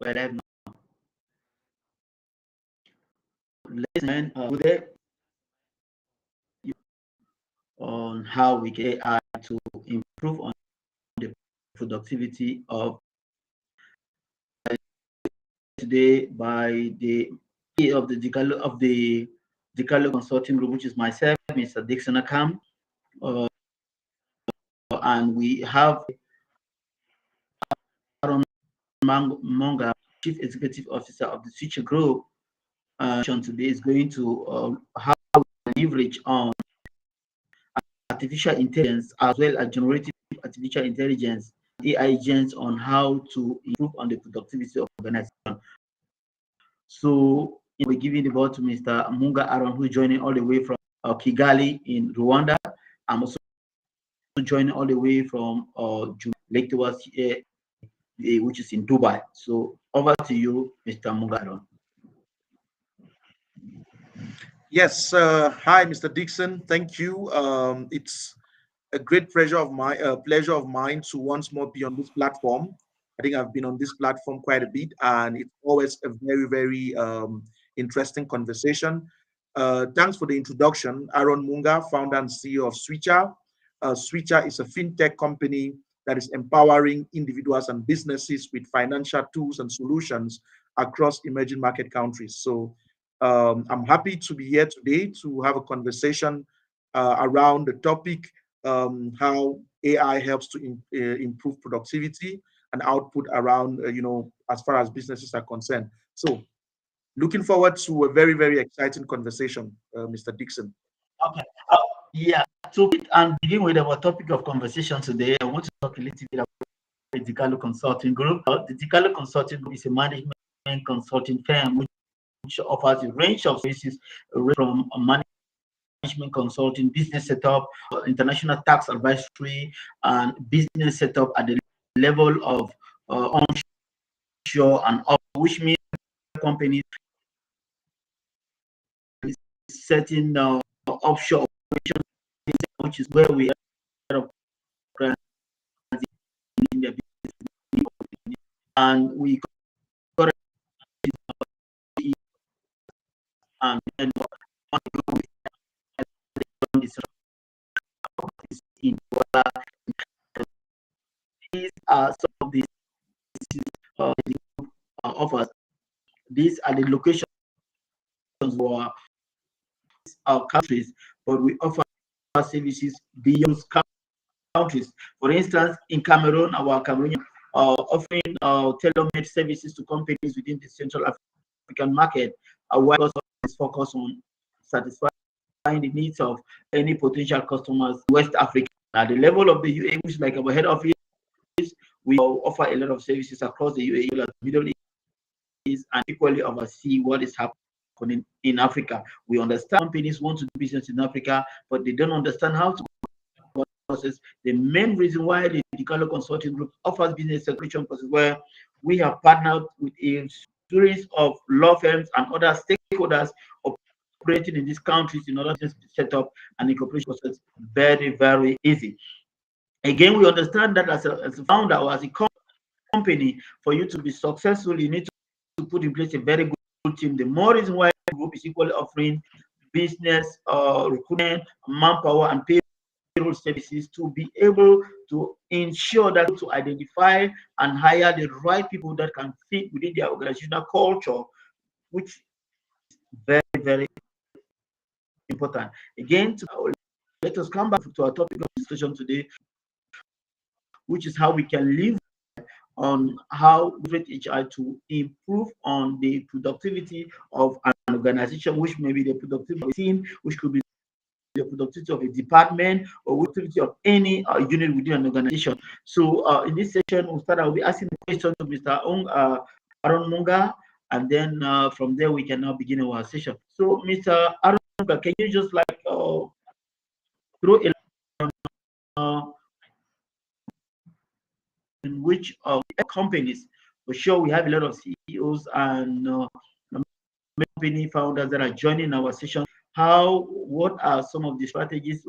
We're live now. Listen, today on how we get AI to improve on the productivity of today by the of the Dicalo Consulting Group, which is myself, Mr. Dixon Akam, and we have Aaron Monga, Chief Executive Officer of the Future Group. Today is going to how we leverage on artificial intelligence as well as generative artificial intelligence, AI agents on how to improve on the productivity of organization. So we're giving the ball to Mr. Munga Aaron, who is joining all the way from Kigali in Rwanda. I'm also joining all the way from Lake Towas, which is in Dubai. So over to you, Mr. Munga Aaron. Yes, hi, Mr. Dixon. Thank you. It's a great pleasure of mine to once more be on this platform. I think I've been on this platform quite a bit, and it's always a very, very interesting conversation. Thanks for the introduction, Aaron Munga, founder and CEO of Switcher. Switcher is a fintech company that is empowering individuals and businesses with financial tools and solutions across emerging market countries. So I'm happy to be here today to have a conversation around the topic how AI helps to improve productivity and output around, as far as businesses are concerned. So looking forward to a very, very exciting conversation, Mr. Dixon. Okay. Yeah. So and begin with our topic of conversation today. I want to talk a little bit about the Dicalo Consulting Group. The Dicalo Consulting Group is a management consulting firm which offers a range of services from management consulting, business setup, international tax advisory, and business setup at the level of onshore and up, which means companies setting offshore operations, which is where we are in the business, and we and in these are some of these offers. These are the locations for our countries, but we offer services beyond countries. For instance, in Cameroon, our Cameroonian offering tailor-made services to companies within the Central African market. Our also is focused on satisfying the needs of any potential customers in West Africa. At the level of the UAE, which is like our head office, we offer a lot of services across the UAE, Middle East, and equally oversee what is happening in Africa. We understand companies want to do business in Africa, but they don't understand how to process. The main reason why the Dicalo Consulting Group offers business solution process, where we have partnered with a series of law firms and other stakeholders operating in these countries in order to set up an incorporation process very, very easy. Again, we understand that as a founder or as a company, for you to be successful, you need to put in place a very good team. The more reason why the group is equally offering business, recruitment, manpower, and payroll services to be able to ensure that to identify and hire the right people that can fit within their organizational culture, which is very, very important. Again, let us come back to our topic of discussion today, which is how we can live on how leverage AI to improve on the productivity of an organization, which may be the productivity of a team, which could be the productivity of a department, or productivity of any unit within an organization. So in this session, I'll be asking the question to Mr. Aaron Munga, and then from there we can now begin our session. So Mr. Aaron Munga, can you just like throw a in which companies, for sure we have a lot of CEOs and company founders that are joining our session. What are some of the strategies,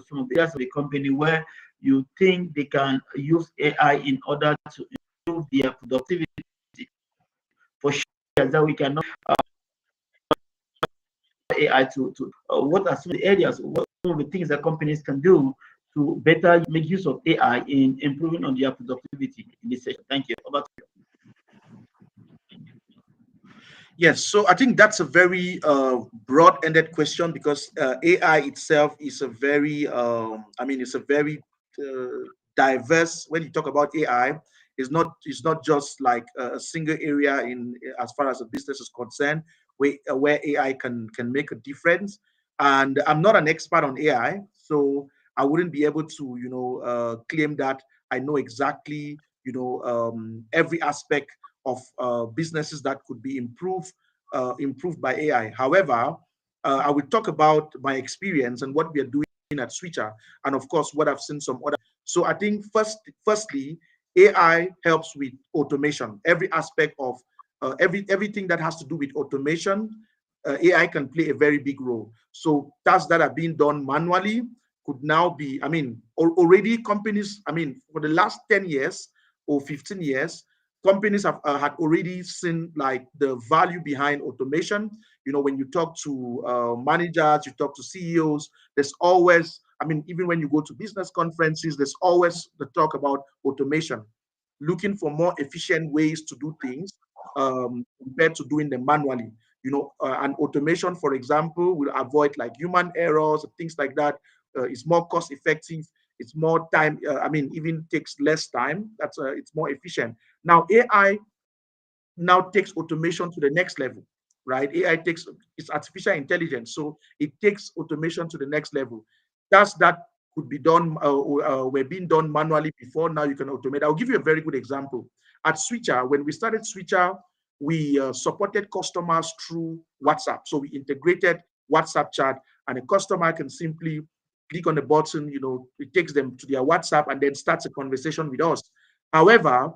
some of the areas of the company where you think they can use AI in order to improve their productivity? for sure that we cannot AI to what are some of the areas, what are some of the things that companies can do to better make use of AI in improving on their productivity in this session. Thank you. Over to Yes, so I think that's a very broad-ended question because AI itself is a very, it's a very diverse. When you talk about AI, it's not just like a single area in as far as a business is concerned, where AI can make a difference. And I'm not an expert on AI, so I wouldn't be able to claim that I know exactly every aspect of businesses that could be improved by AI. However, I will talk about my experience and what we are doing at Switcher, and of course, what I've seen some other. So I think firstly, AI helps with automation. Every aspect of everything that has to do with automation, AI can play a very big role. So tasks that are being done manually could now be, already companies, for the last 10 years or 15 years, companies have had already seen like the value behind automation. When you talk to managers, you talk to CEOs, there's always, even when you go to business conferences, there's always the talk about automation, looking for more efficient ways to do things compared to doing them manually. And automation, for example, will avoid like human errors, things like that. It's more cost effective. It's more time. Even takes less time. It's more efficient. Now, AI now takes automation to the next level, right? AI takes it's artificial intelligence, so it takes automation to the next level. Tasks that could be done were being done manually before. Now you can automate. I'll give you a very good example. At Switcher, when we started Switcher, we supported customers through WhatsApp. So we integrated WhatsApp chat, and a customer can simply click on the button. It takes them to their WhatsApp and then starts a conversation with us. However,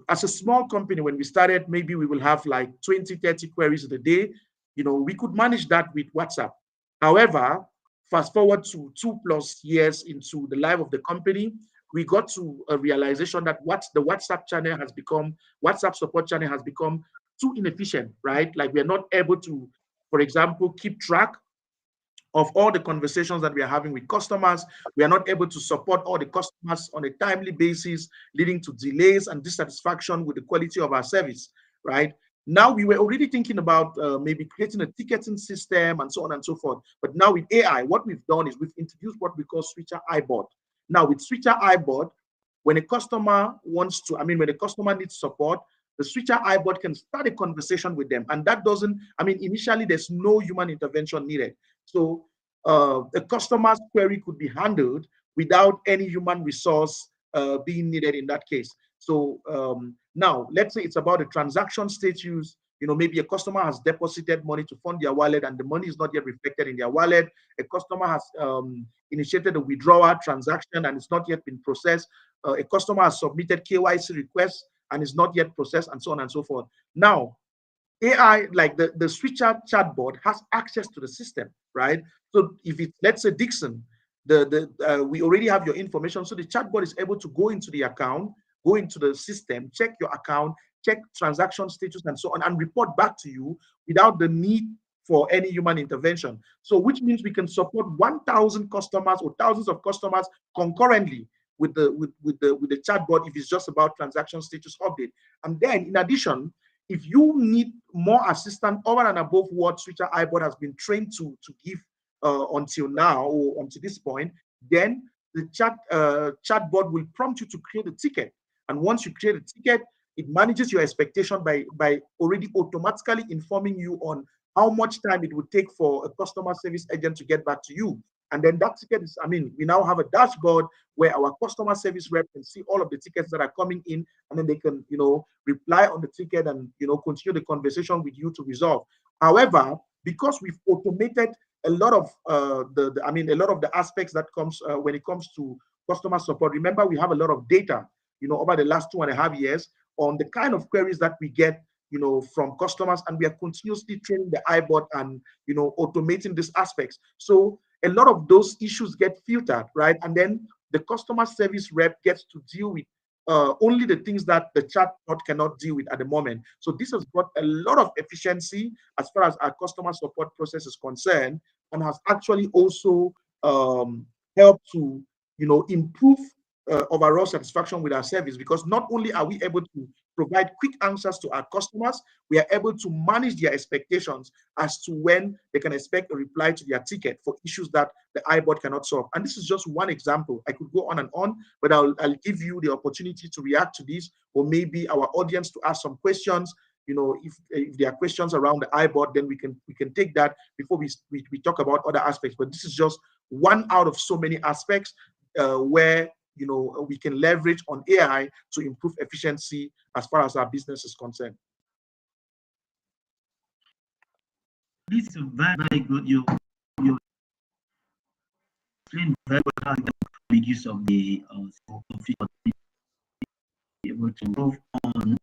as a small company, when we started, maybe we will have like 20, 30 queries in a day. We could manage that with WhatsApp. However, fast forward to 2+ years into the life of the company, we got to a realization that the WhatsApp support channel has become too inefficient, right? Like we are not able to, for example, keep track of all the conversations that we are having with customers. We are not able to support all the customers on a timely basis, leading to delays and dissatisfaction with the quality of our service, right? Now, we were already thinking about maybe creating a ticketing system and so on and so forth. But now with AI, what we've done is we've introduced what we call Switcher iBot. Now, with Switcher iBot, when a customer when a customer needs support, the Switcher iBot can start a conversation with them. And that doesn't, initially there's no human intervention needed. So the customer's query could be handled without any human resource being needed in that case. So now, let's say it's about a transaction status. Maybe a customer has deposited money to fund their wallet and the money is not yet reflected in their wallet. A customer has initiated a withdrawal transaction and it's not yet been processed. A customer has submitted KYC requests and is not yet processed, and so on and so forth. Now, AI, like the Switcher chatbot, has access to the system, right? So if it's, let's say, Dixon, we already have your information. So the chatbot is able to go into the account, go into the system, check your account, check transaction status, and so on, and report back to you without the need for any human intervention. So which means we can support 1,000 customers or thousands of customers concurrently with the chatbot if it's just about transaction status update. And then in addition, if you need more assistance over and above what Switcher iBot has been trained to give until now or until this point, then the chatbot will prompt you to create a ticket. And once you create a ticket, it manages your expectation by already automatically informing you on how much time it would take for a customer service agent to get back to you. And then that ticket is, we now have a dashboard where our customer service rep can see all of the tickets that are coming in, and then they can, reply on the ticket and, continue the conversation with you to resolve. However, because we've automated a lot of a lot of the aspects that comes when it comes to customer support. Remember, we have a lot of data, over the last 2.5 years on the kind of queries that we get, from customers, and we are continuously training the iBot and, automating these aspects. So a lot of those issues get filtered, right? And then the customer service rep gets to deal with only the things that the chatbot cannot deal with at the moment. So this has brought a lot of efficiency as far as our customer support process is concerned, and has actually also um, helped to improve overall satisfaction with our service, because not only are we able to provide quick answers to our customers, we are able to manage their expectations as to when they can expect a reply to their ticket for issues that the iBot cannot solve. And this is just one example. I could go on and on, but I'll give you the opportunity to react to this, or maybe our audience to ask some questions. If there are questions around the iBot, then we can take that before we talk about other aspects. But this is just one out of so many aspects where we can leverage on AI to improve efficiency as far as our business is concerned. This is very, very good. You explained very well how you make use of the feature to be able to improve on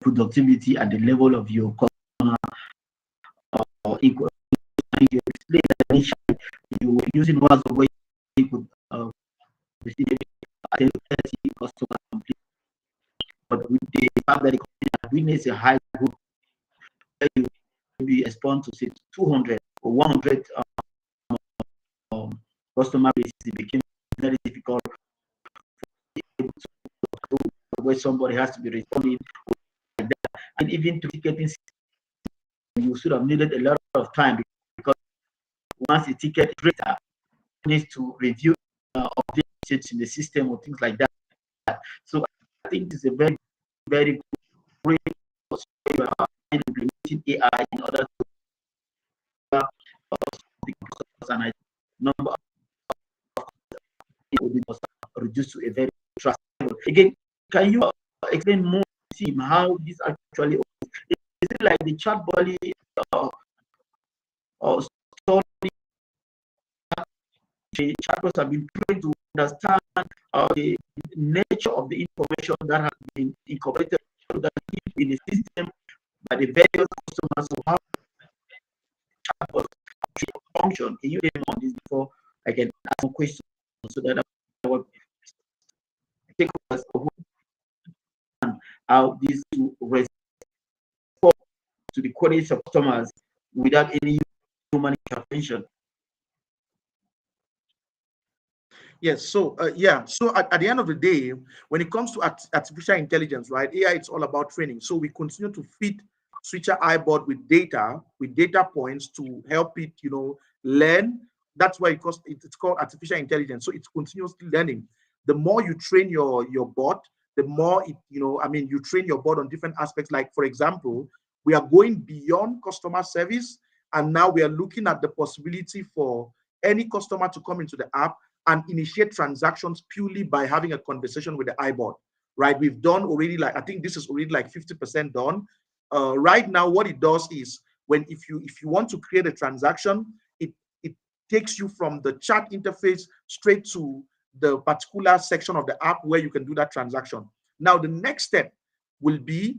productivity at the level of your customer or equal. You explained that initially you were using WhatsApp where you could receive 30 customers complete, but with the fact that the company has witnessed a high growth, where you maybe respond to say 200 or 100 um, customer base, it became very difficult where somebody has to be responding like that. And even to ticketing, you should have needed a lot of time, because once the ticket is rated, needs to review updates in the system or things like that. So I think it's a very, very great implementing AI in order to and I number was reduced to a very trustable. Again, can you explain more to him how this actually is it like the chatbot or story chatbots have been trained to understand the nature of the information that has been incorporated in the system by the various customers, so how chatbots function? Can you name on this before I can ask some questions so that I will take us how this to respond to the queries of customers without any human intervention? Yes. So So at the end of the day, when it comes to artificial intelligence, right? AI, it's all about training. So we continue to feed Switcher iBot with data points to help it, learn. That's why it's called artificial intelligence. So it's continuously learning. The more you train your bot, the more you train your bot on different aspects. Like, for example, we are going beyond customer service, and now we are looking at the possibility for any customer to come into the app and initiate transactions purely by having a conversation with the iBot, right? We've done already, like, I think this is already like 50% done. Right now, what it does is, when if you want to create a transaction, it takes you from the chat interface straight to the particular section of the app where you can do that transaction. Now, the next step will be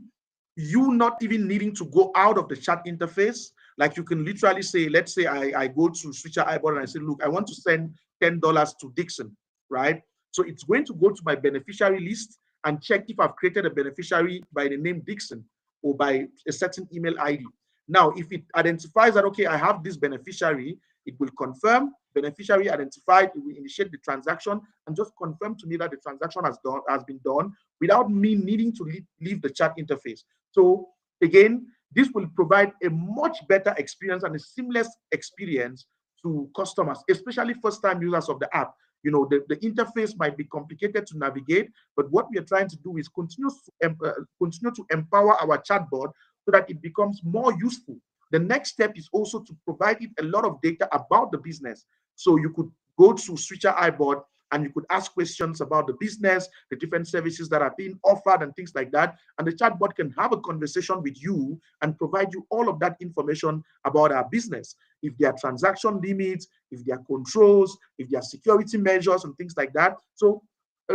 you not even needing to go out of the chat interface. Like, you can literally say, let's say I go to Switcher iBot and I say, look, I want to send $10 to Dixon, right? So it's going to go to my beneficiary list and check if I've created a beneficiary by the name Dixon or by a certain email ID. Now, if it identifies that, okay, I have this beneficiary, it will confirm beneficiary identified, it will initiate the transaction and just confirm to me that the transaction has been done without me needing to leave the chat interface. So again, this will provide a much better experience and a seamless experience to customers, especially first-time users of the app. The interface might be complicated to navigate, but what we are trying to do is continue to empower our chatbot so that it becomes more useful. The next step is also to provide it a lot of data about the business. So you could go to Switcher iBot and you could ask questions about the business, the different services that are being offered and things like that. And the chatbot can have a conversation with you and provide you all of that information about our business. If there are transaction limits, if there are controls, if there are security measures and things like that. So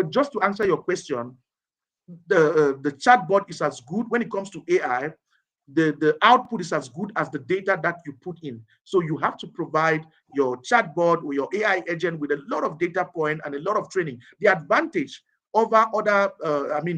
just to answer your question, the chatbot is as good when it comes to AI. The output is as good as the data that you put in. So you have to provide your chatbot or your AI agent with a lot of data point and a lot of training. The advantage over other,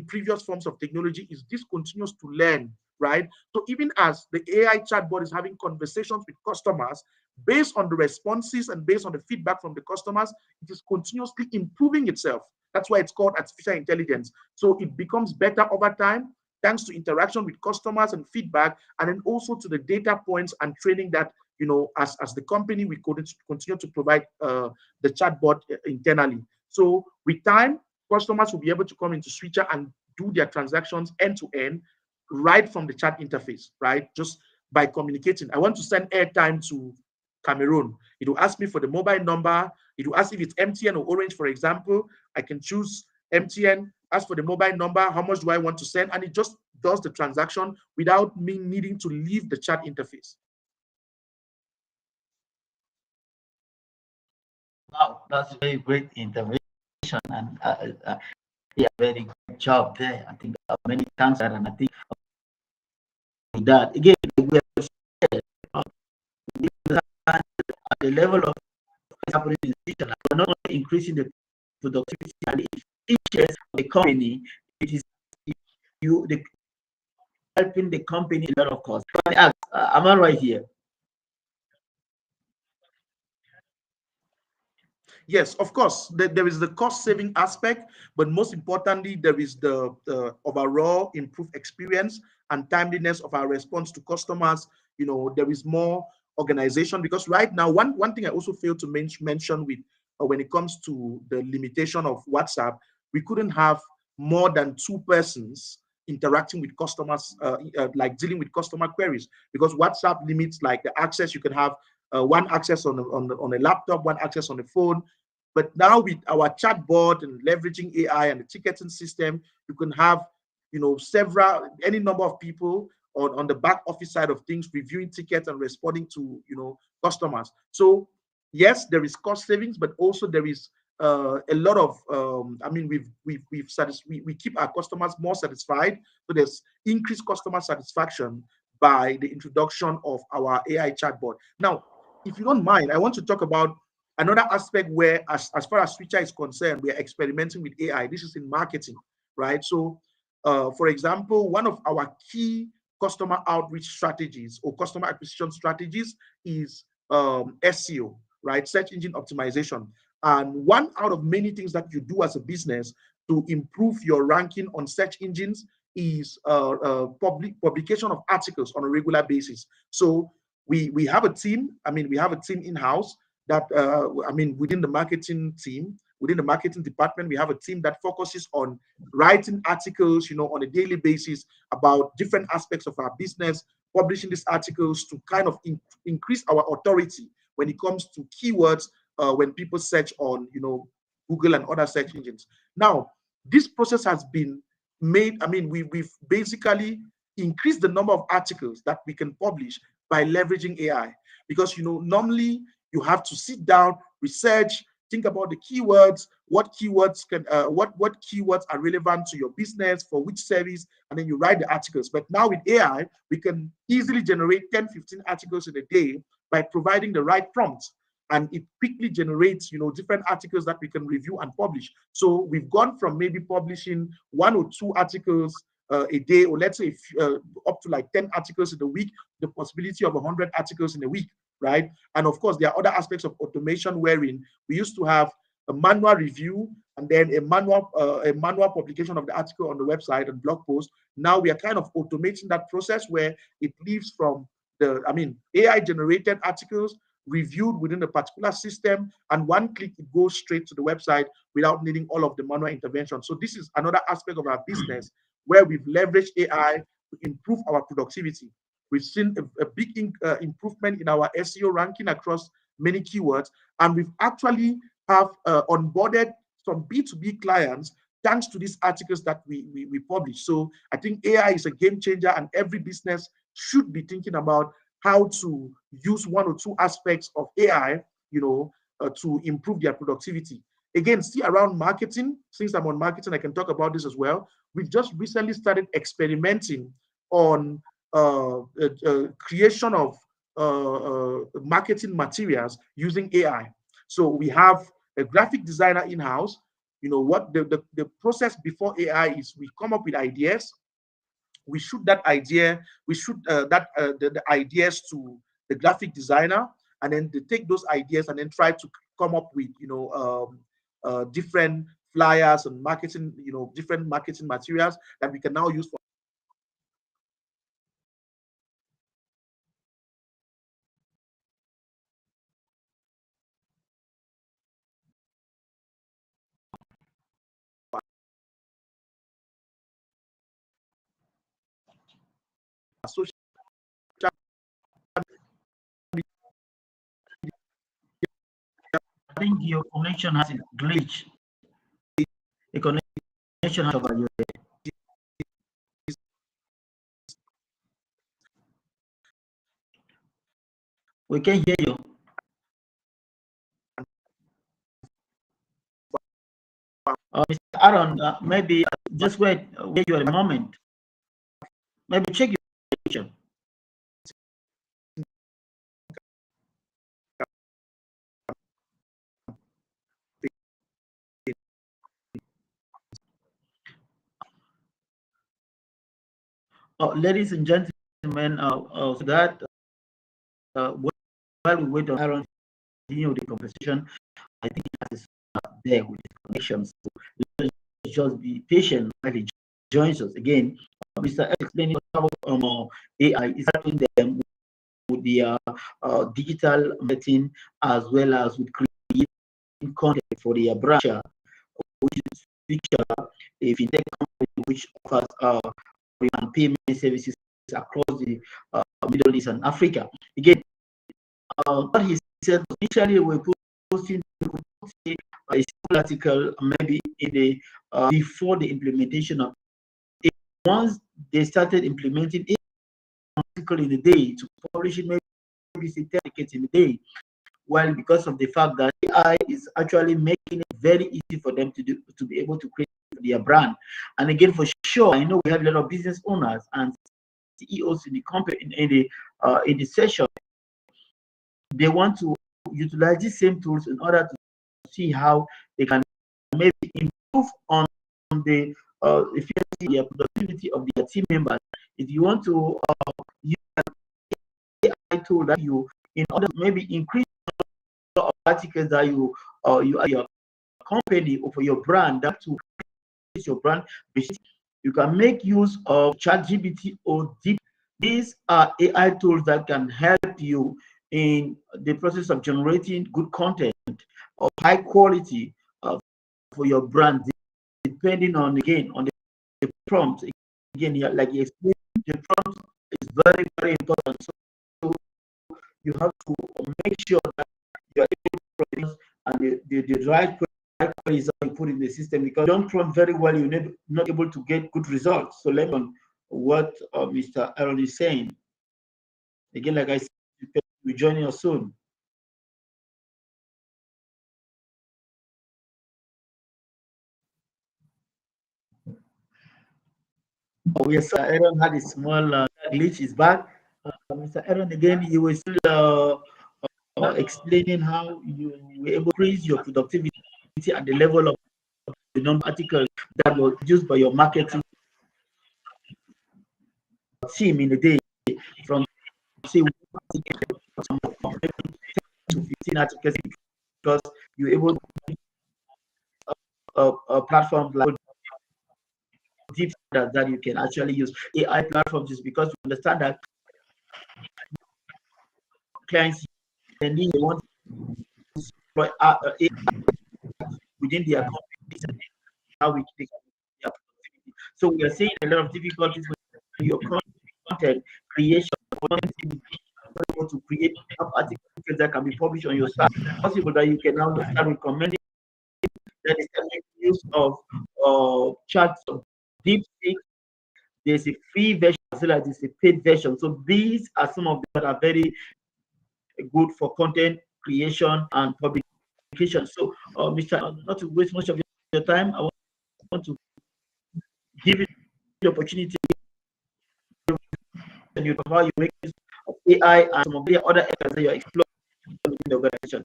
previous forms of technology is this continues to learn, right? So even as the AI chatbot is having conversations with customers based on the responses and based on the feedback from the customers, it is continuously improving itself. That's why it's called artificial intelligence. So it becomes better over time thanks to interaction with customers and feedback, and then also to the data points and training that, as the company, we could continue to provide the chatbot internally. So with time, customers will be able to come into Switcher and do their transactions end to end right from the chat interface, right? Just by communicating. I want to send airtime to Cameroon. It will ask me for the mobile number. It will ask if it's MTN or Orange, for example. I can choose MTN, ask for the mobile number, how much do I want to send, and it just does the transaction without me needing to leave the chat interface. Wow, that's a very great intervention, and yeah, very good job there. I think many thanks, and I think that again, we have said, at the level of happening in the system, we're not only increasing the productivity and the efficiency of the company, it is the helping the company a lot of costs. Am I right here? Yes, of course, there is the cost saving aspect, but most importantly, there is the overall improved experience and timeliness of our response to customers. There is more organization, because right now, one thing I also failed to mention with when it comes to the limitation of WhatsApp, we couldn't have more than two persons interacting with customers, like dealing with customer queries, because WhatsApp limits like the access. You can have one access on a laptop, one access on the phone. But now with our chatbot and leveraging AI and the ticketing system, you can have, any number of people on the back office side of things reviewing tickets and responding to, customers. So yes, there is cost savings, but also there is a lot of, we keep our customers more satisfied. So there's increased customer satisfaction by the introduction of our AI chatbot. Now, if you don't mind, I want to talk about another aspect where, as far as Switcher is concerned, we are experimenting with AI. This is in marketing, right? So, for example, one of our key customer outreach strategies or customer acquisition strategies is SEO, right? Search engine optimization. And one out of many things that you do as a business to improve your ranking on search engines is publication of articles on a regular basis. So we have a team. We have a team in house that within the marketing team, within the marketing department, we have a team that focuses on writing articles, on a daily basis about different aspects of our business, publishing these articles to kind of increase our authority when it comes to keywords when people search on, Google and other search engines. Now, this process has been made. We've basically increased the number of articles that we can publish by leveraging AI, because normally you have to sit down, research, think about the keywords, what keywords what keywords are relevant to your business for which service, and then you write the articles. But now with AI, we can easily generate 10, 15 articles in a day by providing the right prompts. And it quickly generates, different articles that we can review and publish. So we've gone from maybe publishing one or two articles a day, or let's say up to like 10 articles in a week, the possibility of 100 articles in a week, right? And of course, there are other aspects of automation wherein we used to have a manual review and then a manual publication of the article on the website and blog post. Now we are kind of automating that process where it leaves from AI generated articles reviewed within a particular system, and one click it goes straight to the website without needing all of the manual intervention. So this is another aspect of our business where we've leveraged AI to improve our productivity. We've seen a big improvement in our SEO ranking across many keywords, and we've actually have onboarded some B2B clients thanks to these articles that we publish. So I think AI is a game changer, and every business should be thinking about how to use one or two aspects of AI, to improve their productivity. Again, still around marketing, since I'm on marketing, I can talk about this as well. We've just recently started experimenting on creation of marketing materials using AI. So we have a graphic designer in-house. what the process before AI is: we come up with ideas, we shoot that idea, we shoot the ideas to the graphic designer, and then they take those ideas and then try to come up with different flyers and marketing, different marketing materials that we can now use for social I think your connection has a glitch. The connection has over you. We can hear you. Mr. Aaron, maybe just wait where you are a moment. Maybe check your connection. Ladies and gentlemen, so that while we wait on Aaron to continue the conversation, I think that is there with the connection. So let's just be patient while he joins us again. Mr. explaining how AI is helping them with the digital marketing as well as with creating content for their branch, which is feature a fintech company which offers payment services across the Middle East and Africa. Again, what he said initially, we're posting a single article maybe in the before the implementation of it. Once they started implementing it, article in a day to publish it, maybe 10 articles in a day. Well, because of the fact that AI is actually making it very easy for them to be able to create their brand. And again, for sure, I know we have a lot of business owners and CEOs in the company in the session. They want to utilize these same tools in order to see how they can maybe improve on the efficiency, the productivity of their team members. If you want to use an AI tool that you, in order to maybe increase the articles that you your company or for your brand, that to increase your brand, you can make use of ChatGPT or Deep. These are AI tools that can help you in the process of generating good content of high quality for your brand, depending on again on the prompt. Again, like you explained, the prompt is very, very important. So you have to make sure that you are able to produce and the right queries that you put in the system, because don't prompt very well, you're not able to get good results. So let me on what Mr. Aaron is saying. Again, like I said, we're joining us soon. Oh, yes, Aaron had a small glitch. Is back. Mr. Aaron, again, you were still explaining how you were able to increase your productivity at the level of the number of articles that were produced by your marketing team in a day, from say 1 article to 15 articles, because you're able to platforms like deep that you can actually use AI platforms, is because you understand that clients and they want to deploy within their companies and how we can their productivity. So we are seeing a lot of difficulties with your content creation, able to create articles that can be published on your site. It's possible that you can now start recommending that is use of charts of deep seek. There's a free version as well as there's a paid version. So these are some of them that are very good for content creation and publication. So, Mr. Not to waste much of your time, I want to give you the opportunity and you how you make use of AI and some of the other areas that you're exploring in the organization.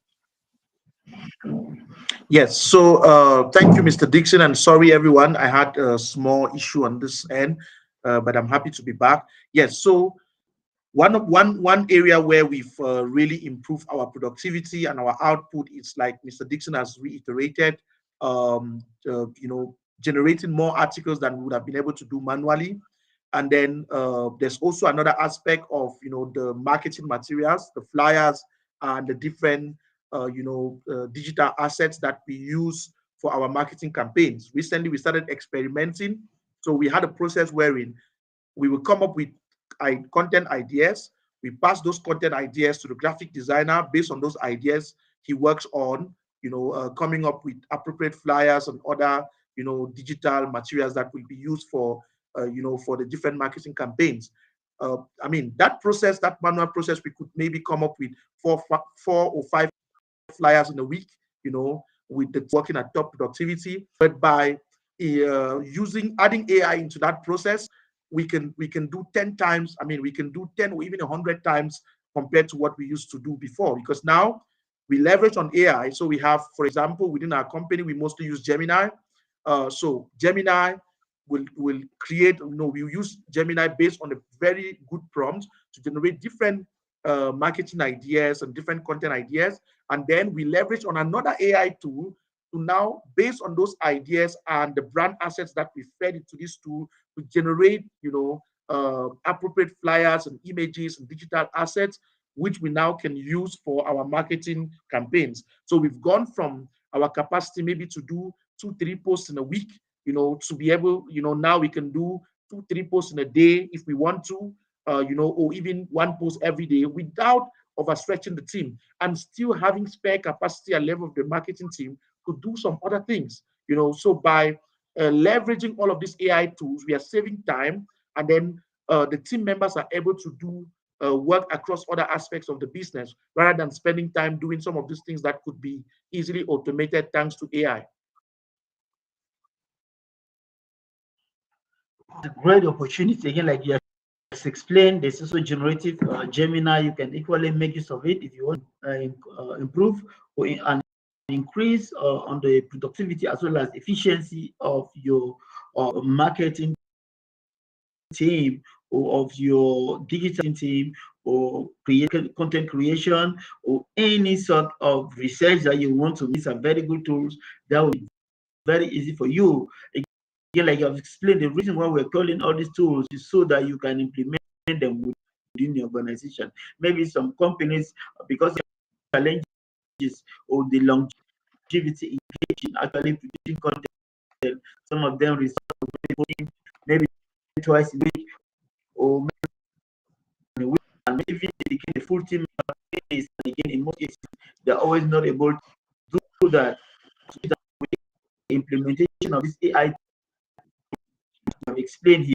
Yes. So thank you, Mr. Dixon, and sorry everyone. I had a small issue on this end, but I'm happy to be back. Yes. So one area where we've really improved our productivity and our output is, like Mr. Dixon has reiterated, generating more articles than we would have been able to do manually. And then there's also another aspect of the marketing materials, the flyers, and the different digital assets that we use for our marketing campaigns. Recently, we started experimenting. So we had a process wherein we will come up with content ideas. We pass those content ideas to the graphic designer. Based on those ideas, he works on, coming up with appropriate flyers and other, digital materials that will be used for, for the different marketing campaigns. I mean, that process, that manual process, we could maybe come up with four or five flyers in a week, with the working at top productivity. But by using adding AI into that process, we can do 10 times. I mean, we can do 10 or even 100 times compared to what we used to do before, because now we leverage on AI. So we have, for example, within our company, we mostly use Gemini. So Gemini will create, we use Gemini based on a very good prompt to generate different marketing ideas and different content ideas. And then we leverage on another AI tool to now, based on those ideas and the brand assets that we fed into this tool, to generate, appropriate flyers and images and digital assets, which we now can use for our marketing campaigns. So we've gone from our capacity maybe to do 2, 3 posts in a week, to be able, now we can do 2, 3 posts in a day if we want to, or even one post every day without overstretching the team, and still having spare capacity and level of the marketing team to do some other things. So by leveraging all of these AI tools, we are saving time, and then the team members are able to do work across other aspects of the business rather than spending time doing some of these things that could be easily automated thanks to AI. A great opportunity again, like you have explained. There's also generative Gemini. You can equally make use of it if you want to improve and increase on the productivity as well as efficiency of your marketing team, or of your digital team, or content creation, or any sort of research that you want to. These are very good tools that will be very easy for you. Again, like I've explained, the reason why we're calling all these tools is so that you can implement them within the organization. Maybe some companies, because of challenges or the longevity engaged in actually producing content, some of them resort to maybe twice a week, or maybe a week, and maybe dedicate a full team days. And again, in most cases, they're always not able to do that. So the implementation of this AI I've explained here,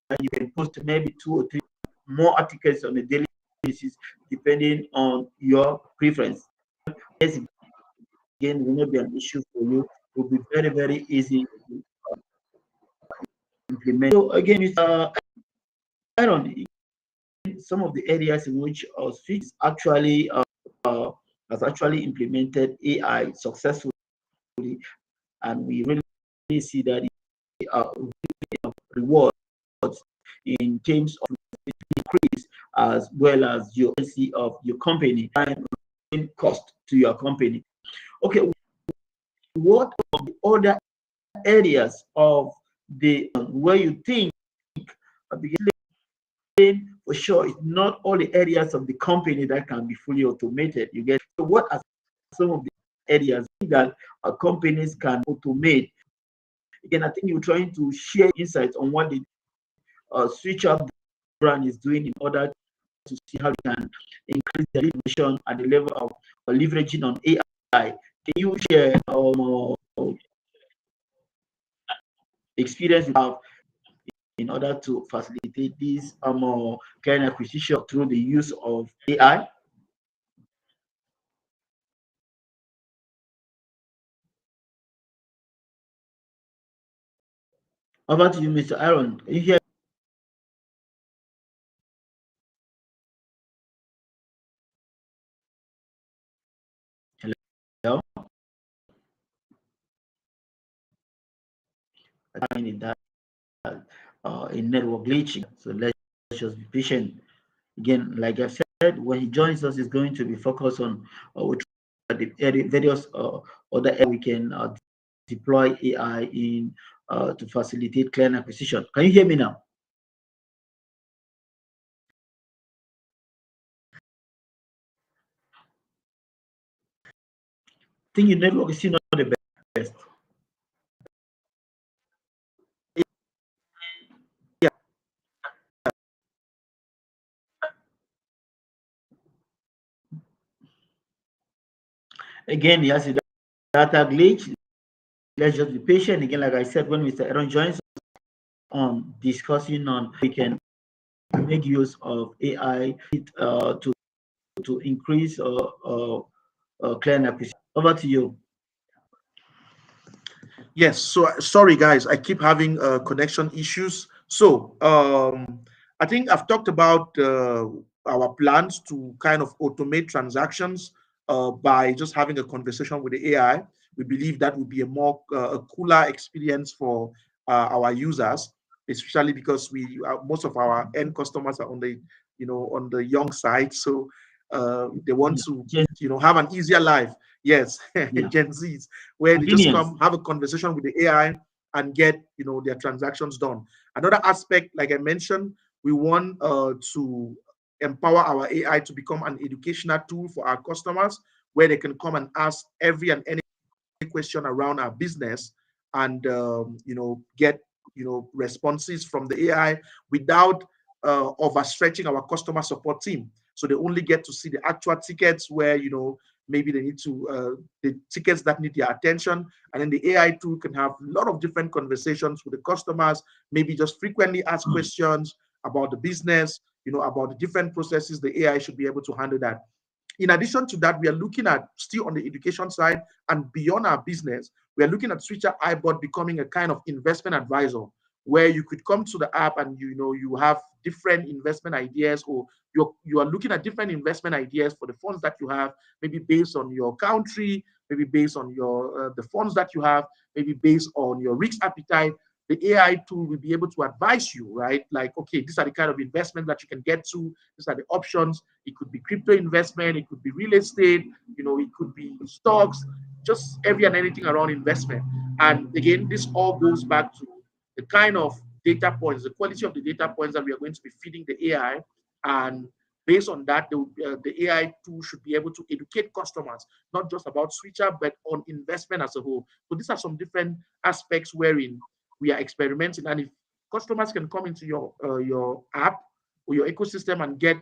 and you can post maybe 2 or 3 more articles on a daily basis, depending on your preference. Yes, again, will not be an issue for you. It will be very, very easy to implement. So again, Mr. Aaron, some of the areas in which our Switch has actually implemented AI successfully, and we really see that it rewards in terms of increase, as well as your efficiency of your company and cost to your company. Okay, what are the other areas of the where you think, because for sure it's not all the areas of the company that can be fully automated. You get, so what are some of the areas that companies can automate? Again, I think you're trying to share insights on what the switch up brand is doing in order to see how we can increase the innovation at the level of leveraging on AI. Can you share experience you have in order to facilitate this client acquisition through the use of AI? Over to you, Mr. Aaron. Can you hear? Hello? Finding that a network glitch. So let's just be patient. Again, like I've said, when he joins us, he's going to be focused on which are the various other areas we can deploy AI in to facilitate client acquisition. Can you hear me now? I think your network is still not the best. Yeah. Again, he has a data glitch. Let's just be patient. Again, like I said, when Mr. Aaron joins on discussing on we can make use of AI to increase client acquisition. Over to you. Yes. So sorry, guys. I keep having connection issues. So I think I've talked about our plans to kind of automate transactions by just having a conversation with the AI. We believe that would be a cooler experience for our users, especially because we most of our end customers are on the on the young side, so they want Yeah, to just have an easier life. Yes, yeah, Gen Zs, where they just convenience. come have a conversation with the AI and get their transactions done. Another aspect, like I mentioned, we want to empower our AI to become an educational tool for our customers, where they can come and ask every and any question around our business, and get responses from the AI without overstretching our customer support team. So they only get to see the actual tickets where maybe they need to the tickets that need their attention, and then the AI tool can have a lot of different conversations with the customers, maybe just frequently ask questions about the business, about the different processes. The AI should be able to handle that. In addition to that, we are looking at still on the education side and beyond our business, we are looking at Switcher iBot becoming a kind of investment advisor, where you could come to the app and you have different investment ideas, or you are looking at different investment ideas for the funds that you have, maybe based on your country, maybe based on your the funds that you have, maybe based on your risk appetite. The AI tool will be able to advise you, right? Like, okay, these are the kind of investment that you can get to. These are the options. It could be crypto investment. It could be real estate. It could be stocks, just every and anything around investment. And again, this all goes back to the kind of data points, the quality of the data points that we are going to be feeding the AI. And based on that, the AI tool should be able to educate customers, not just about Switcher, but on investment as a whole. So these are some different aspects wherein we are experimenting. And if customers can come into your app or your ecosystem and get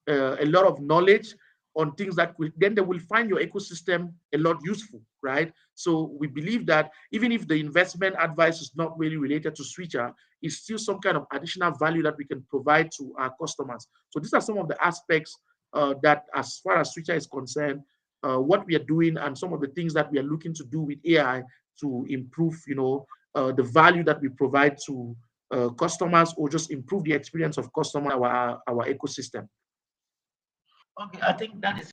a lot of knowledge on things then they will find your ecosystem a lot useful, right? So we believe that even if the investment advice is not really related to Switcher, it's still some kind of additional value that we can provide to our customers. So these are some of the aspects that, as far as Switcher is concerned, what we are doing and some of the things that we are looking to do with AI to improve, the value that we provide to customers, or just improve the experience of customer our ecosystem. Okay, I think that is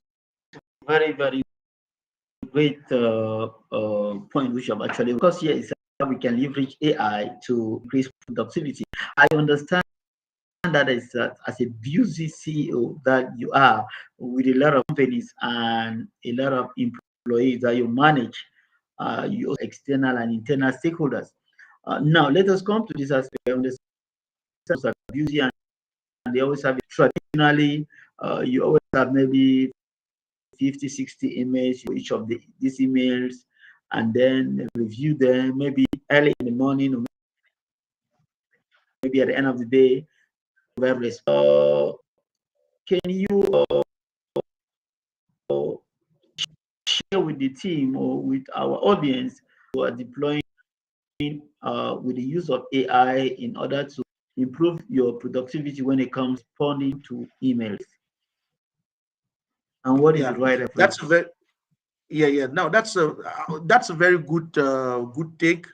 very, very great point which you have actually because here is how we can leverage AI to increase productivity. I understand that as a busy CEO that you are with a lot of companies and a lot of employees that you manage, your external and internal stakeholders. Now let us come to this aspect. I understand are busy and they always have traditionally you always have maybe 50, 60 emails for each of these emails, and then review them maybe early in the morning or maybe at the end of the day. Can you share with the team or with our audience who are deploying with the use of AI in order to improve your productivity when it comes responding to emails? And what is the Yeah, right approach? that's a very yeah. Now that's a very good take.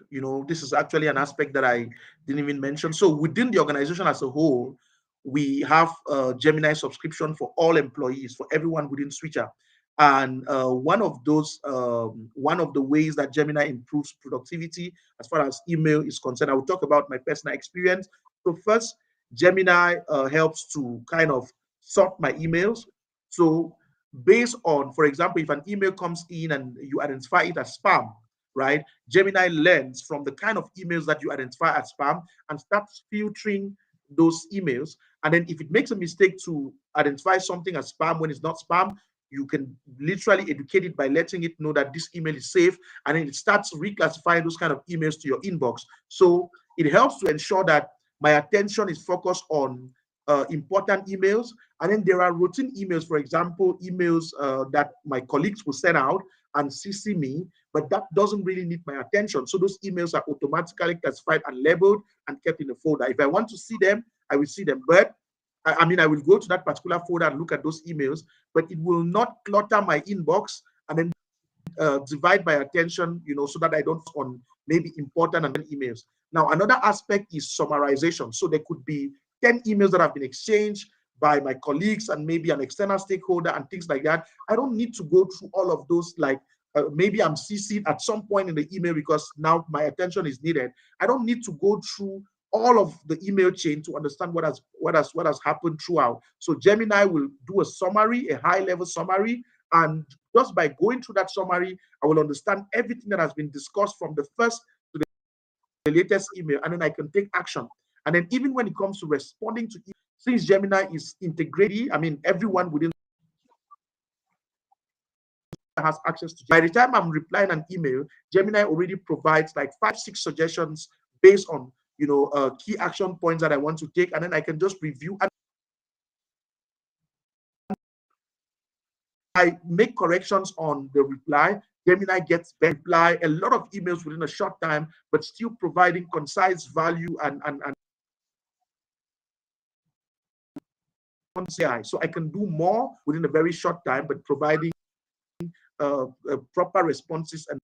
This is actually an aspect that I didn't even mention. So within the organization as a whole, we have a Gemini subscription for all employees, for everyone within Switcher. And one of the ways that Gemini improves productivity as far as email is concerned, I will talk about my personal experience. So first, Gemini helps to kind of sort my emails. So based on, for example, if an email comes in and you identify it as spam, right? Gemini learns from the kind of emails that you identify as spam and starts filtering those emails. And then if it makes a mistake to identify something as spam when it's not spam, you can literally educate it by letting it know that this email is safe, and then it starts reclassifying those kind of emails to your inbox. So it helps to ensure that my attention is focused on important emails. And then there are routine emails, for example, emails that my colleagues will send out and CC me, but that doesn't really need my attention. So those emails are automatically classified and labeled and kept in a folder. If I want to see them, I will see them. But I mean, I will go to that particular folder and look at those emails, but it will not clutter my inbox and then divide my attention, so that I don't on maybe important and emails. Now, another aspect is summarization. So there could be 10 emails that have been exchanged by my colleagues and maybe an external stakeholder and things like that. I don't need to go through all of those, like maybe I'm CC'd at some point in the email because now my attention is needed. I don't need to go through all of the email chain to understand what has happened throughout. So Gemini will do a summary, a high level summary, and just by going through that summary, I will understand everything that has been discussed from the first to the latest email, and then I can take action. And then even when it comes to responding to email, since Gemini is integrated, I mean, everyone within has access to. By the time I'm replying an email, Gemini already provides like 5, 6 suggestions based on key action points that I want to take, and then I can just review and I make corrections on the reply. Gemini gets better reply, a lot of emails within a short time, but still providing concise value and CI. So I can do more within a very short time, but providing proper responses and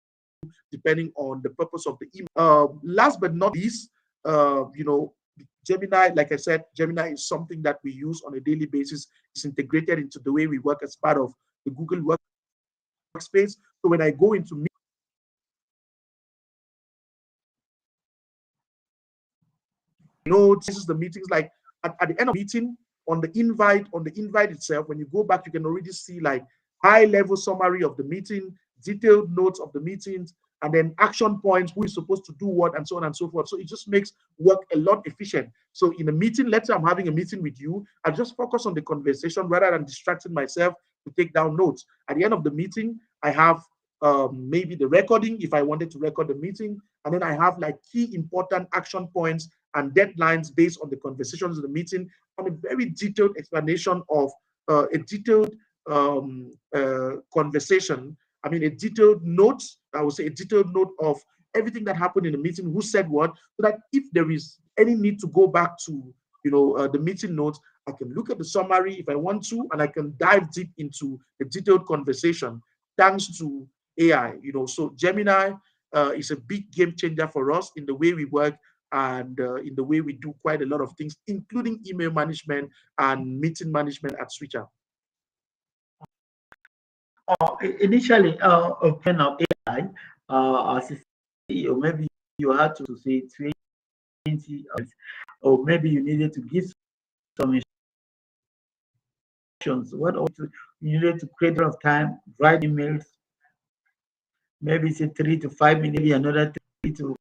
depending on the purpose of the email. Last but not least, Gemini, like I said, Gemini is something that we use on a daily basis. It's integrated into the way we work as part of the Google Workspace. So when I go into notes, this is the meetings, like at the end of the meeting, on the invite itself, when you go back, you can already see like high level summary of the meeting, detailed notes of the meetings, and then action points, who is supposed to do what, and so on and so forth. So it just makes work a lot efficient. So in a meeting, let's say I'm having a meeting with you, I just focus on the conversation rather than distracting myself to take down notes. At the end of the meeting, I have maybe the recording if I wanted to record the meeting, and then I have like key important action points and deadlines based on the conversations of the meeting, and a very detailed explanation of a detailed conversation. I mean, a detailed note, I would say a detailed note of everything that happened in the meeting, who said what, so that if there is any need to go back to, the meeting notes, I can look at the summary if I want to, and I can dive deep into a detailed conversation thanks to AI. So Gemini is a big game changer for us in the way we work and in the way we do quite a lot of things, including email management and meeting management at Switcher. Initially, a pen of AI, as a CEO, maybe you had to say 20, or maybe you needed to give some instructions. You needed to create a lot of time, write emails, maybe say 3 to 5 minutes, maybe another 3 to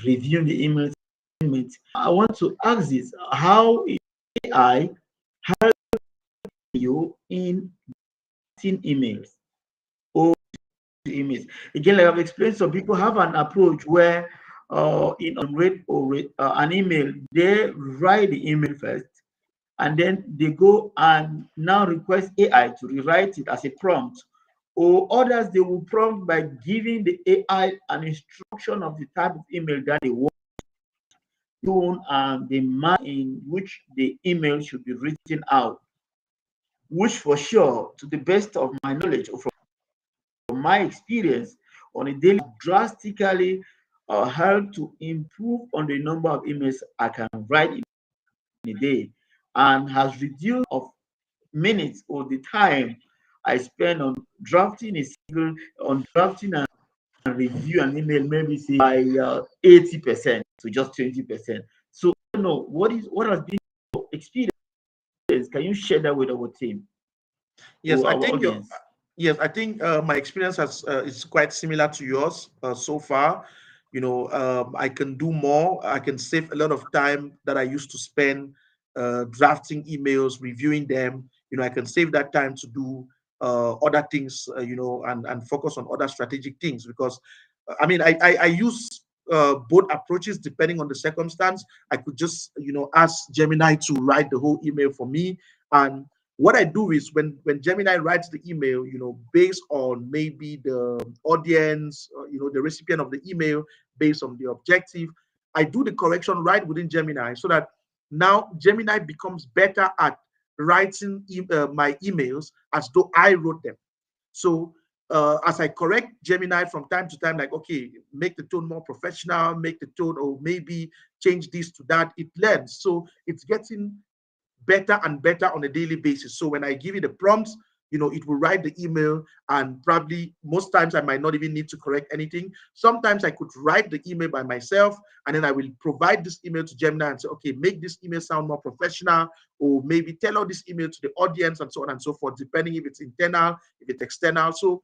review the emails. I want to ask this: how AI help you in emails or emails? Again, like I've explained, some people have an approach where in read or an email, they write the email first, and then they go and now request AI to rewrite it as a prompt. Or others, they will prompt by giving the AI an instruction of the type of email that they want, and the manner in which the email should be written out, which for sure, to the best of my knowledge or from my experience on a daily, drastically help to improve on the number of emails I can write in a day, and has reduced of minutes or the time I spend on drafting a single on drafting and review an email, maybe say by 80% to just 20%. So I don't know what has been your experience. Can you share that with our team Yes, or I our think your audience? yes, I think my experience has is quite similar to yours so far. I can do more. I can save a lot of time that I used to spend drafting emails, reviewing them. I can save that time to do other things. And focus on other strategic things because I use both approaches depending on the circumstance. I could just ask Gemini to write the whole email for me, and what I do is when Gemini writes the email, based on maybe the audience, the recipient of the email, based on the objective, I do the correction right within Gemini so that now Gemini becomes better at writing my emails as though I wrote them. So as I correct Gemini from time to time, like, okay, make the tone more professional, make the tone, or maybe change this to that, it learns. So it's getting better and better on a daily basis. So when I give it the prompts, it will write the email, and probably most times I might not even need to correct anything. Sometimes I could write the email by myself, and then I will provide this email to Gemini and say, okay, make this email sound more professional, or maybe tell all this email to the audience, and so on and so forth, depending if it's internal, if it's external. So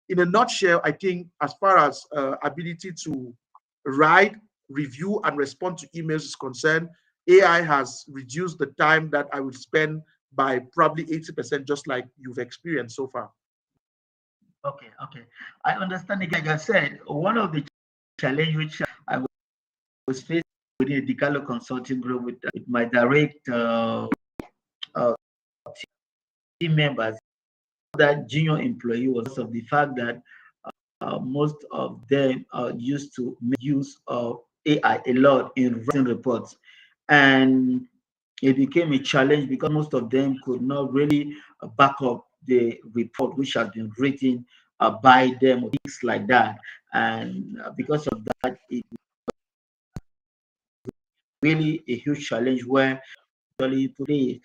in a nutshell, I think as far as ability to write, review, and respond to emails is concerned, AI has reduced the time that I would spend by probably 80%, just like you've experienced so far. Okay, okay. I understand. Again, like I said, one of the challenge which I was facing within the Decalo Consulting Group with my direct uh, team members, that junior employee, was of the fact that most of them used to make use of AI a lot in writing reports, and it became a challenge because most of them could not really back up the report which had been written by them or things like that. And because of that, it really a huge challenge where actually today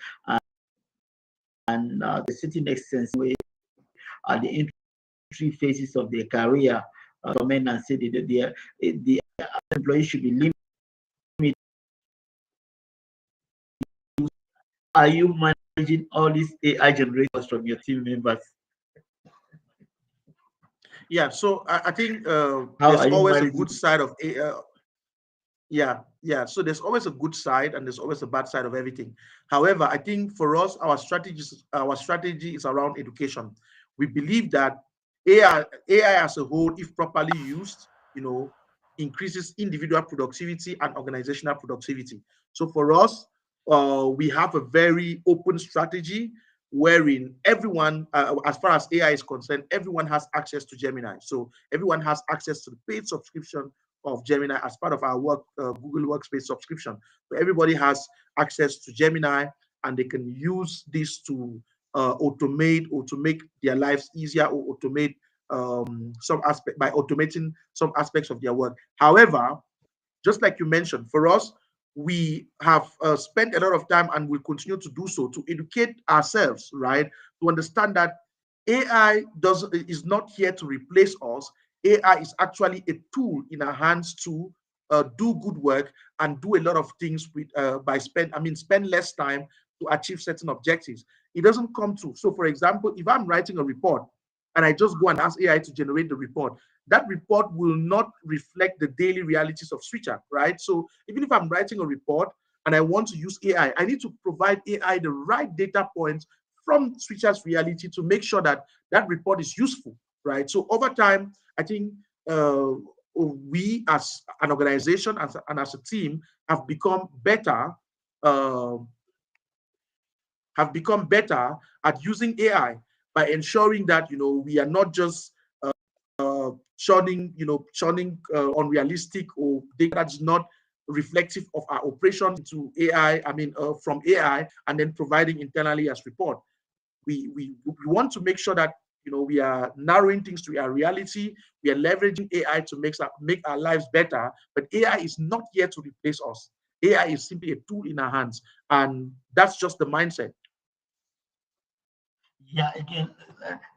and the certain extent where the entry phases of their career comment and say that the employee should be limited. Are you managing all these AI generators from your team members? Yeah, so I think How there's are you always a managing? good side of AI. Yeah, yeah. So there's always a good side and there's always a bad side of everything. However, I think for us, our strategy is around education. We believe that AI as a whole, if properly used, increases individual productivity and organizational productivity. So for us, we have a very open strategy wherein everyone, as far as AI is concerned, everyone has access to Gemini. So everyone has access to the paid subscription of Gemini as part of our Google Workspace subscription. So everybody has access to Gemini, and they can use this to automate or to make their lives easier, or automate some aspect by automating some aspects of their work. However, just like you mentioned, for us, we have spent a lot of time and will continue to do so to educate ourselves, right? To understand that AI is not here to replace us. AI is actually a tool in our hands to do good work and do a lot of things with by spend less time to achieve certain objectives. It doesn't come to. So, for example, if I'm writing a report and I just go and ask AI to generate the report, that report will not reflect the daily realities of Switcher, right? So even if I'm writing a report and I want to use AI, I need to provide AI the right data points from Switcher's reality to make sure that that report is useful, right? So over time, I think we as an organization and as a team have become better, uh, at using AI by ensuring that we are not just churning unrealistic or data that's not reflective of our operations to AI, from AI, and then providing internally as report. We want to make sure that we are narrowing things to our reality. We are leveraging AI to make our lives better, but AI is not here to replace us. AI is simply a tool in our hands, and that's just the mindset. Yeah,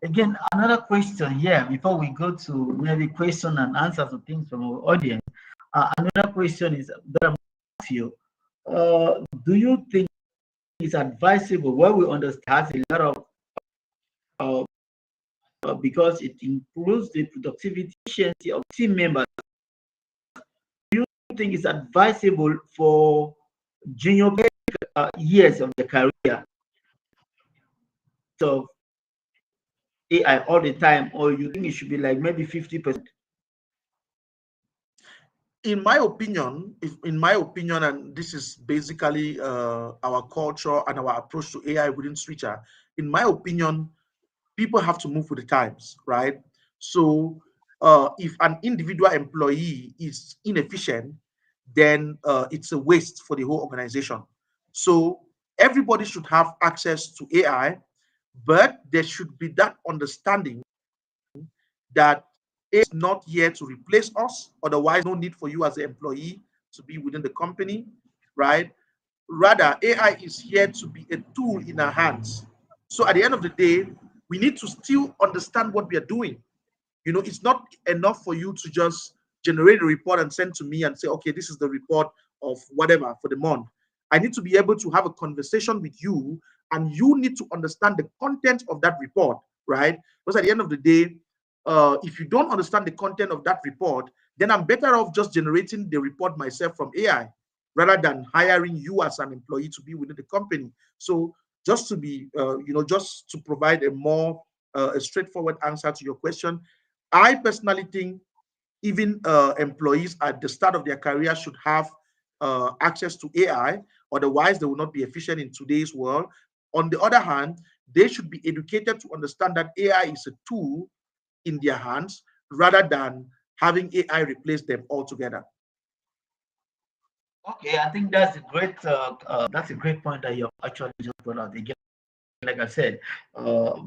again, another question here before we go to maybe question and answers to things from our audience. Another question is that I'm asking you. Do you think it's advisable? Well, we understand has a lot of uh, because it improves the productivity efficiency of team members. Do you think it's advisable for junior years of the career of AI all the time, or you think it should be like maybe 50%? In my opinion, and this is basically our culture and our approach to AI within Switcher. In my opinion, people have to move with the times, right? So, if an individual employee is inefficient, then it's a waste for the whole organization. So, everybody should have access to AI, but there should be that understanding that it's not here to replace us. Otherwise, no need for you as an employee to be within the company, right? Rather, AI is here to be a tool in our hands. So at the end of the day, we need to still understand what we are doing. It's not enough for you to just generate a report and send to me and say, okay, this is the report of whatever for the month. I need to be able to have a conversation with you, and you need to understand the content of that report, right? Because at the end of the day, if you don't understand the content of that report, then I'm better off just generating the report myself from AI rather than hiring you as an employee to be within the company. So just to be, just to provide a straightforward answer to your question, I personally think even employees at the start of their career should have access to AI. Otherwise, they will not be efficient in today's world. On the other hand, they should be educated to understand that AI is a tool in their hands rather than having AI replace them altogether. Okay, I think that's a great point that you actually just brought out. Again, like I said,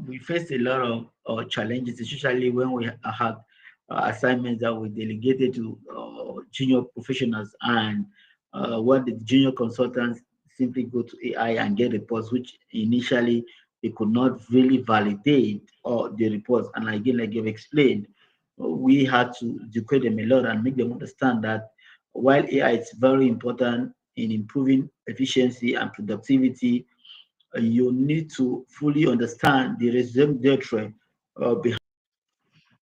we faced a lot of challenges, especially when we had assignments that were delegated to junior professionals, and what the junior consultants simply go to AI and get reports, which initially they could not really validate the reports. And again, like you've explained, we had to educate them a lot and make them understand that while AI is very important in improving efficiency and productivity, you need to fully understand the resume data behind the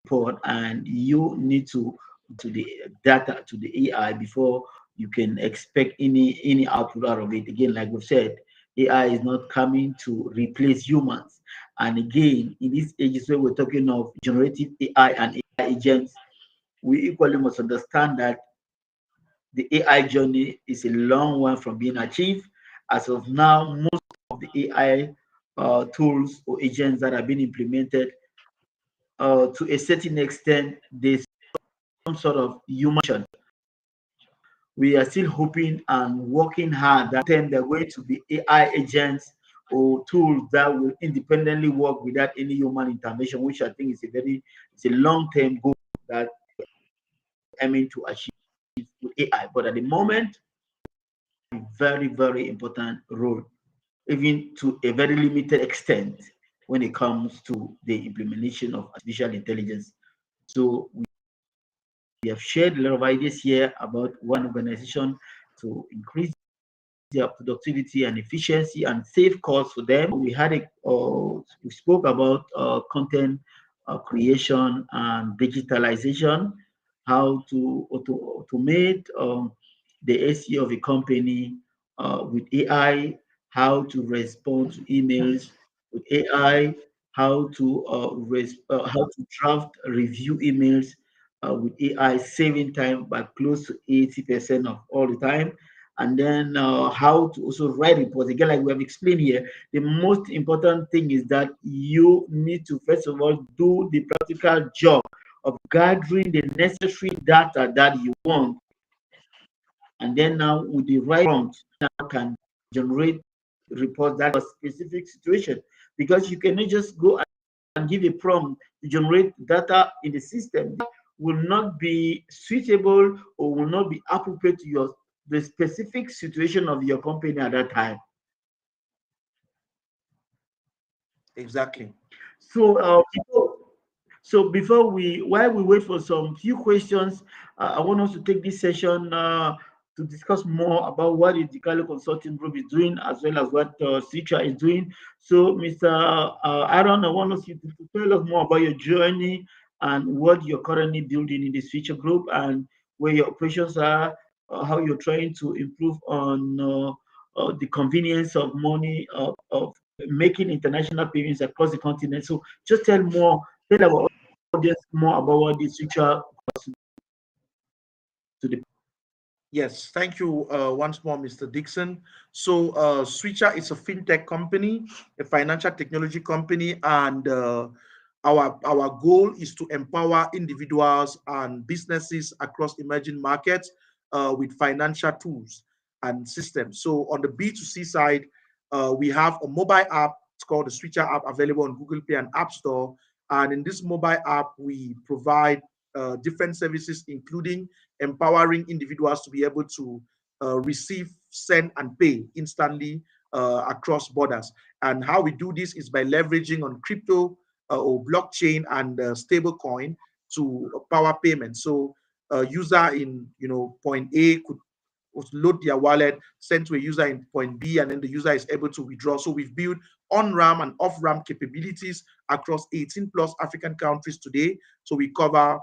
report, and you need to the data to the AI before you can expect any output out of it. Again, like we said, AI is not coming to replace humans. And again, in these ages where we're talking of generative AI and AI agents, we equally must understand that the AI journey is a long one from being achieved. As of now, most of the AI tools or agents that have been implemented, to a certain extent, there's some sort of human. We are still hoping and working hard that then there are going to be AI agents or tools that will independently work without any human intervention, which I think is it's a long-term goal that we're aiming to achieve with AI. But at the moment, very, very important role, even to a very limited extent when it comes to the implementation of artificial intelligence. So we have shared a lot of ideas here about one organization to increase their productivity and efficiency and save costs for them. We spoke about content creation and digitalization, how to automate the SEO of a company with AI, how to respond to emails with AI, how to draft review emails with AI, saving time by close to 80% of all the time, and then how to also write reports. Again, like we have explained here, the most important thing is that you need to first of all do the practical job of gathering the necessary data that you want, and then now with the right prompt, now can generate reports that are specific situation, because you cannot just go and give a prompt to generate data in the system that will not be suitable or will not be appropriate to the specific situation of your company at that time. Exactly. So, before we, while we wait for some few questions, I want us to take this session to discuss more about what the Dicalo Consulting Group is doing, as well as what Citra is doing. So, Mr. Aaron, I want us you to tell us more about your journey and what you're currently building in this Future Group, and where your operations are, how you're trying to improve on the convenience of money, of making international payments across the continent. So, just tell our audience more about what this future to the. Yes, thank you once more, Mr. Dixon. So, Switcher is a fintech company, a financial technology company, and our goal is to empower individuals and businesses across emerging markets with financial tools and systems. So, on the B2C side, we have a mobile app. It's called the Switcher app, available on Google Play and App Store. And in this mobile app, we provide different services, including empowering individuals to be able to receive, send, and pay instantly across borders. And how we do this is by leveraging on crypto or blockchain and stable coin to power payments. So user in point A could load their wallet, send to a user in point B, and then the user is able to withdraw. So we've built on-ramp and off-ramp capabilities across 18 plus African countries today. So we cover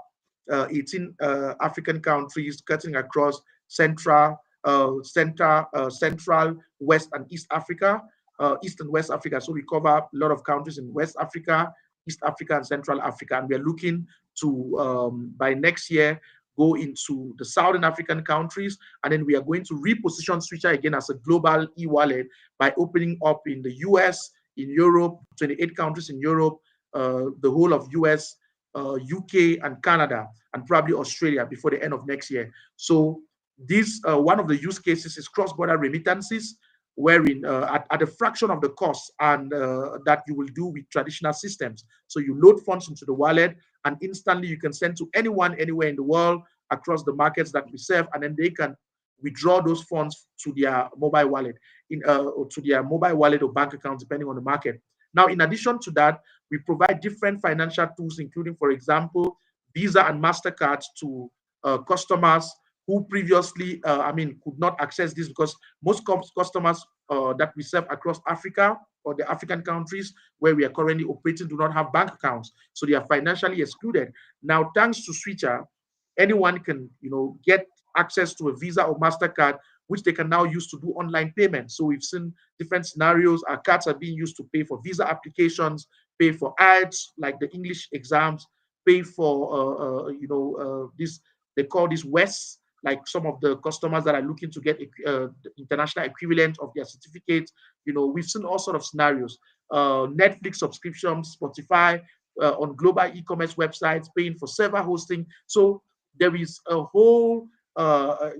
18 African countries, cutting across Central, West, and East Africa, East and West Africa. So we cover a lot of countries in West Africa, East Africa, and Central Africa. And we are looking to, by next year, go into the Southern African countries, and then we are going to reposition Switcher again as a global e-wallet by opening up in the US, in Europe, 28 countries in Europe, the whole of US, UK, and Canada, and probably Australia before the end of next year. So this one of the use cases is cross-border remittances, wherein at a fraction of the cost and that you will do with traditional systems. So you load funds into the wallet, and instantly you can send to anyone, anywhere in the world across the markets that we serve, and then they can withdraw those funds to their mobile wallet, or to their mobile wallet or bank account, depending on the market. Now, in addition to that, we provide different financial tools, including, for example, Visa and MasterCard to customers who previously, could not access this, because most customers that we serve across Africa or the African countries where we are currently operating do not have bank accounts. So they are financially excluded. Now, thanks to Switcher, anyone can, get access to a Visa or MasterCard, which they can now use to do online payments. So we've seen different scenarios. Our cards are being used to pay for visa applications, pay for ads like the English exams, pay for this, they call this WES, like some of the customers that are looking to get the international equivalent of their certificate. We've seen all sort of scenarios. Netflix subscriptions, Spotify, on global e-commerce websites, paying for server hosting. So there is a whole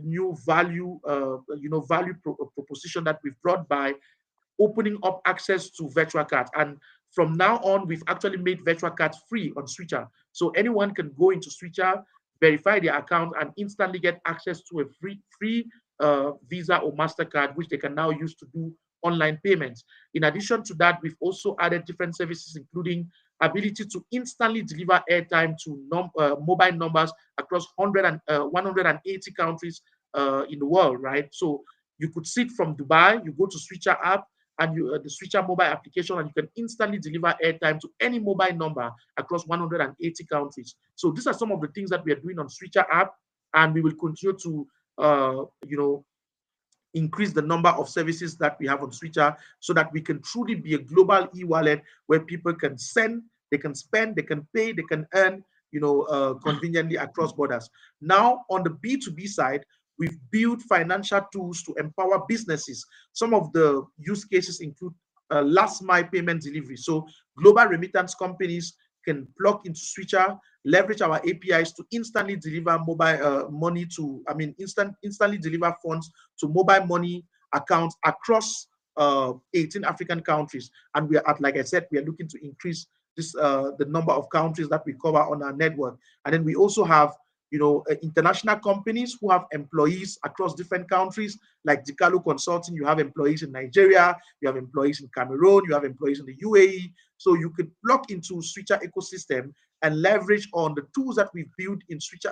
new value, proposition that we've brought by opening up access to virtual cards. And from now on, we've actually made virtual cards free on Switcher. So anyone can go into Switcher, verify their account, and instantly get access to a free Visa or MasterCard, which they can now use to do online payments. In addition to that, we've also added different services, including ability to instantly deliver airtime to mobile numbers across 180 countries in the world, right? So you could sit from Dubai, you go to Switcher app, and the Switcher mobile application, and you can instantly deliver airtime to any mobile number across 180 countries. So these are some of the things that we are doing on Switcher app, and we will continue to, increase the number of services that we have on Switcher, so that we can truly be a global e-wallet where people can send, they can spend, they can pay, they can earn, conveniently across borders. Now, on the B2B side, we've built financial tools to empower businesses. Some of the use cases include last mile payment delivery. So global remittance companies can plug into Switcher, leverage our APIs to instantly deliver mobile money to, instantly deliver funds to mobile money accounts across 18 African countries. And we are at, like I said, we are looking to increase this the number of countries that we cover on our network. And then we also have international companies who have employees across different countries, like Dikalu Consulting. You have employees in Nigeria, you have employees in Cameroon, you have employees in the UAE. So you could plug into Switcher ecosystem and leverage on the tools that we've built in Switcher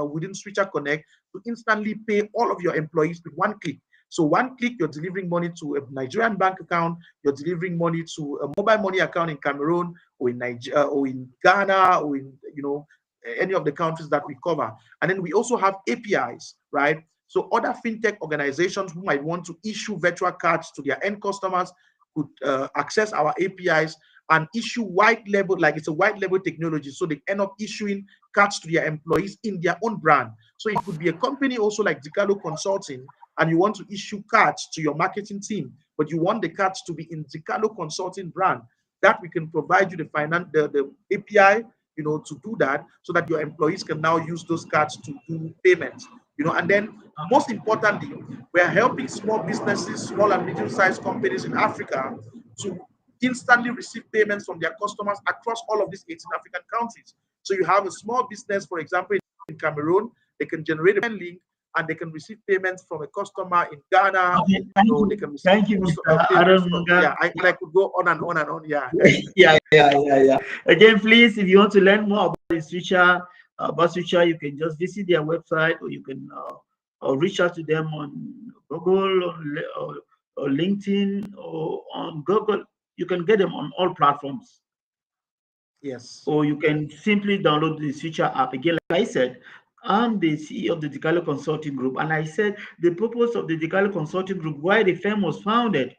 within Switcher Connect to instantly pay all of your employees with one click. So one click, you're delivering money to a Nigerian bank account, you're delivering money to a mobile money account in Cameroon or in Nigeria or in Ghana or in any of the countries that we cover. And then we also have APIs, right? So other fintech organizations who might want to issue virtual cards to their end customers could access our APIs and issue white label, like it's a white label technology. So they end up issuing cards to their employees in their own brand. So it could be a company also like Dicalo Consulting, and you want to issue cards to your marketing team, but you want the cards to be in Dicalo Consulting brand. That we can provide you the API, to do that, so that your employees can now use those cards to do payments. And then most importantly, we are helping small businesses, small and medium-sized companies in Africa to instantly receive payments from their customers across all of these 18 African countries. So you have a small business, for example, in Cameroon, they can generate a payment link and they can receive payments from a customer in Ghana. Okay, They can receive thank you, Mr. payments Aaron from, Munga. yeah, and I could go on and on and on. Yeah. Yeah. Again, please, if you want to learn more about this feature, you can just visit their website, or you can reach out to them on Google or LinkedIn or on Google. You can get them on all platforms, Yes. or you can simply download the feature app. Again, like I said, I'm the CEO of the Dicalo Consulting Group, and I said the purpose of the Dicalo Consulting Group, why the firm was founded,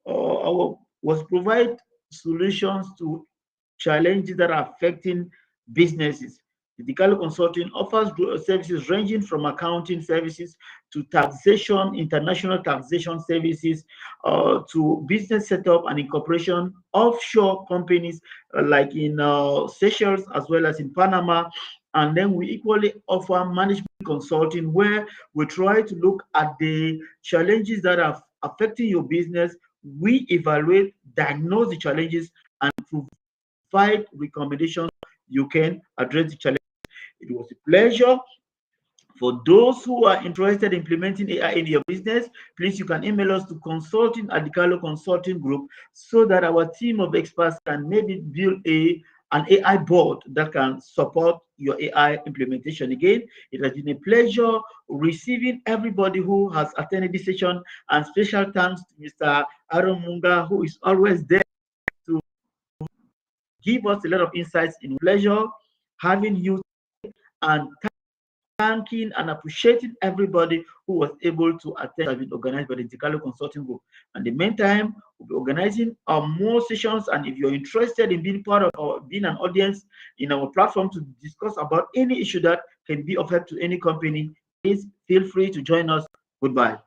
was provide solutions to challenges that are affecting businesses. Ethical consulting offers services ranging from accounting services to taxation, international taxation services, to business setup and incorporation, offshore companies like in Seychelles as well as in Panama. And then we equally offer management consulting, where we try to look at the challenges that are affecting your business. We evaluate, diagnose the challenges, and provide recommendations you can address the challenge. It was a pleasure. For those who are interested in implementing AI in your business, please, you can email us to consulting at the Carlo Consulting Group, so that our team of experts can maybe build an AI board that can support your AI implementation. Again, it has been a pleasure receiving everybody who has attended this session, and special thanks to Mr. Aaron Munga, who is always there to give us a lot of insights. In pleasure having you, and thanking and appreciating everybody who was able to attend, have been organized by the Dicalo Consulting Group. And in the meantime, we'll be organizing more sessions. And if you're interested in being part of our, being an audience in our platform to discuss about any issue that can be of help to any company, please feel free to join us. Goodbye.